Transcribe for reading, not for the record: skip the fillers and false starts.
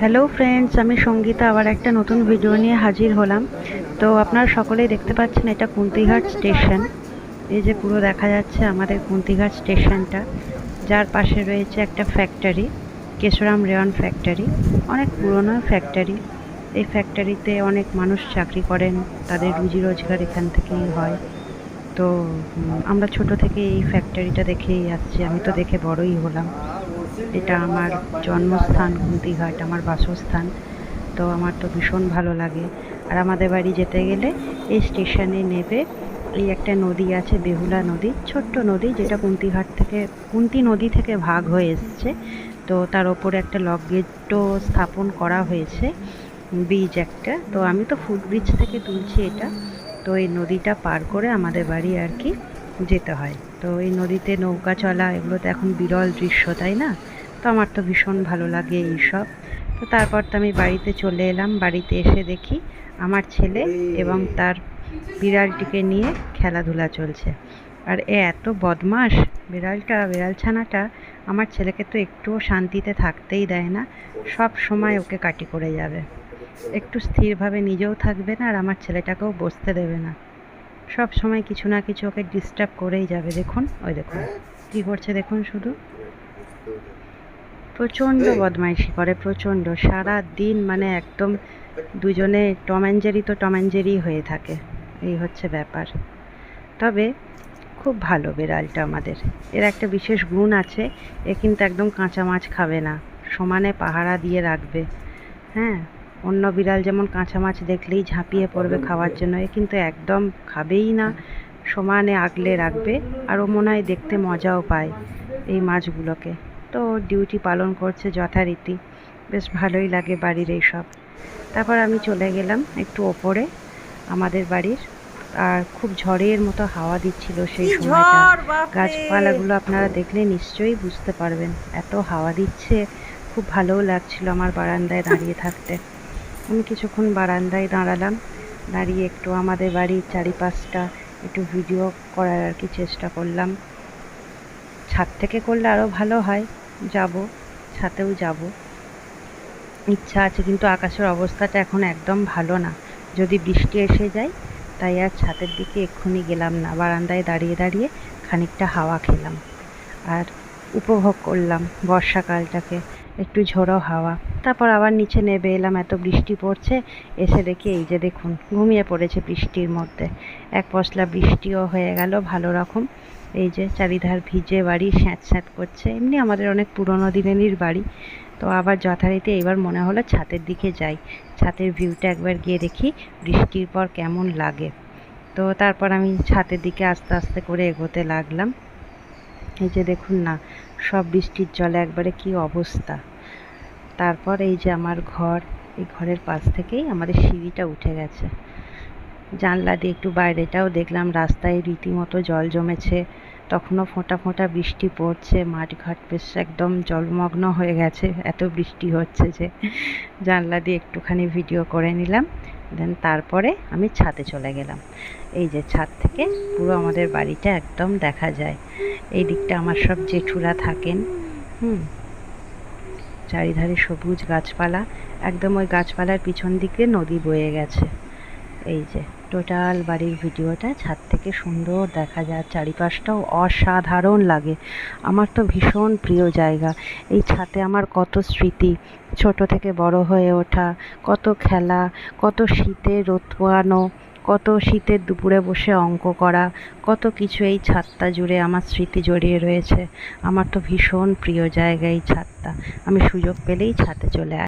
Hello friends, আমি সঙ্গীতা আবার একটা নতুন ভিডিও নিয়ে হাজির হলাম। তো আপনারা সকলেই দেখতে পাচ্ছেন এটা কুন্তিঘাট স্টেশন। এই যে পুরো দেখা যাচ্ছে আমাদের কুন্তিঘাট স্টেশনটা, যার পাশে রয়েছে একটা ফ্যাক্টরি, কেশরাম রেয়ন ফ্যাক্টরি। অনেক পুরনো ফ্যাক্টরি। এই ফ্যাক্টরিতে অনেক মানুষ চাকরি করেন, তাদের রুজি রোজগার এখান থেকেই হয়। তো আমরা ছোট থেকে এই ফ্যাক্টরিটা দেখেই আসছি, আমি তো দেখে বড়ই হলাম। এটা আমার জন্মস্থান কুন্তিঘাট, আমার বাসস্থান। তো আমার তো ভীষণ ভালো লাগে। আর আমাদের বাড়ি যেতে গেলে এই স্টেশনে নেবে, এই একটা নদী আছে, বেহুলা নদী, ছোট্ট নদী, যেটা কুন্তিঘাট থেকে, কুন্তি নদী থেকে ভাগ হয়ে এসছে। তো তার ওপরে একটা লক গেটও স্থাপন করা হয়েছে, ব্রিজ একটা। তো আমি তো ফুটব্রিজ থেকে তুলছি এটা। তো এই নদীটা পার করে আমাদের বাড়ি আর কি যেতে হয়। তো এই নদীতে নৌকা চলা, এগুলো তো এখন বিরল দৃশ্য, তাই না? তো আমার তো ভীষণ ভালো লাগে এইসব। তো তারপর তো আমি বাড়িতে চলে এলাম। বাড়িতে এসে দেখি আমার ছেলে এবং তার বিড়ালটিকে নিয়ে খেলাধুলা চলছে। আর এত বদমাস বিড়ালটা, বিড়াল ছানাটা আমার ছেলেকে তো একটুও শান্তিতে থাকতেই দেয় না। সব সময় ওকে কাটি করে যাবে, একটু স্থিরভাবে নিজেও থাকবে না, আর আমার ছেলেটাকেও বসতে দেবে না। সব সময় কিছু না কিছু ওকে ডিস্টার্ব করেই যাবে। দেখুন, ওই দেখুন কী করছে, দেখুন শুধু। প্রচণ্ড বদমাইশি করে, প্রচণ্ড। সারা দিন মানে একদম দুজনে টম অ্যান্ড জেরি, তো টম অ্যান্ড জেরি হয়ে থাকে। এই হচ্ছে ব্যাপার। তবে খুব ভালো বিড়ালটা আমাদের। এর একটা বিশেষ গুণ আছে, এ কিন্তু একদম কাঁচা মাছ খাবে না, সমানে পাহারা দিয়ে রাখবে। হ্যাঁ, অন্য বিড়াল যেমন কাঁচা মাছ দেখলেই ঝাঁপিয়ে পড়বে খাওয়ার জন্য, এ কিন্তু একদম খাবেই না, সমানে আগলে রাখবে। আর ও মনে হয় দেখতে মজাও পায় এই মাছগুলোকে। তো ডিউটি পালন করছে যথারীতি, বেশ ভালোই লাগে বাড়ির এইসব। তারপর আমি চলে গেলাম একটু ওপরে আমাদের বাড়ির। আর খুব ঝড়ের মতো হাওয়া দিচ্ছিল সেই সময়টা। গাছপালাগুলো আপনারা দেখলে নিশ্চয়ই বুঝতে পারবেন, এত হাওয়া দিচ্ছে। খুব ভালোও লাগছিল আমার বারান্দায় দাঁড়িয়ে থাকতে। আমি কিছুক্ষণ বারান্দায় দাঁড়ালাম, দাঁড়িয়ে একটু আমাদের বাড়ির চারিপাশটা একটু ভিডিও করার আর কি চেষ্টা করলাম। ছাদ থেকে করলে আরও ভালো হয়, যাব, ছাদেও যাব, ইচ্ছা আছে। কিন্তু আকাশের অবস্থাটা এখন একদম ভালো না, যদি বৃষ্টি এসে যায়। তাই আর ছাদের দিকে এক্ষুনি গেলাম না, বারান্দায় দাঁড়িয়ে দাঁড়িয়ে খানিকটা হাওয়া খেলাম আর উপভোগ করলাম বর্ষাকালটাকে, একটু ঝোড়ো হাওয়া। তারপর আবার নিচে নেমে এলাম, এত বৃষ্টি পড়ছে। এসে দেখি এই যে দেখুন, ঘুমিয়ে পড়েছে বৃষ্টির মধ্যে। এক পশলা বৃষ্টিও হয়ে গেল ভালো রকম। এই যে চারিধার ভিজে, বাড়ি স্যাঁত স্যাঁত করছে। এমনি আমাদের অনেক পুরনো দিনেরই বাড়ি। তো আবার যথারীতি এবার মনে হলো ছাদের দিকে যাই, ছাদের ভিউটা একবার গিয়ে দেখি বৃষ্টির পর কেমন লাগে। তো তারপর আমি ছাদের দিকে আস্তে আস্তে করে এগোতে লাগলাম। এই যে দেখুন না, সব বৃষ্টির জলে একবারে কি অবস্থা। তারপর এই যে আমার ঘর, এই ঘরের পাশ থেকেই আমাদের সিঁড়িটা উঠে গেছে। জানলা দিয়ে একটু বাইরেটাও দেখলাম, রাস্তায় রীতিমতো জল জমেছে। তখনও ফোঁটা ফোঁটা বৃষ্টি পড়ছে, মাঠঘাট বেশ একদম জলমগ্ন হয়ে গেছে, এত বৃষ্টি হচ্ছে যে। জানলা দিয়ে একটুখানি ভিডিও করে নিলাম, দেন তারপরে আমি ছাদে চলে গেলাম। এই যে ছাদ থেকে পুরো আমাদের বাড়িটা একদম দেখা যায়। এই দিকটা আমার সব জেঠুরা থাকেন। চারিধারে সবুজ গাছপালা, একদম ওই গাছপালার পিছন দিকে নদী বয়ে গেছে। এই যে টোটাল বাড়ির ভিডিওটা ছাদ থেকে সুন্দর দেখা যায়, চারিপাশটাও অসাধারণ লাগে। আমার তো ভীষণ প্রিয় জায়গা। এই ছাদে আমার কত স্মৃতি, ছোট থেকে বড় হয়ে ওঠা, কত খেলা, কত শীতে রোদ পোয়ানো, কত শীতের দুপুরে বসে অঙ্ক করা, কত কিছু এই ছাদটা জুড়ে আমার স্মৃতি জড়িয়ে রয়েছে। আমার তো ভীষণ প্রিয় জায়গা এই ছাদটা। আমি সুযোগ পেলেই ছাদে চলে আসি।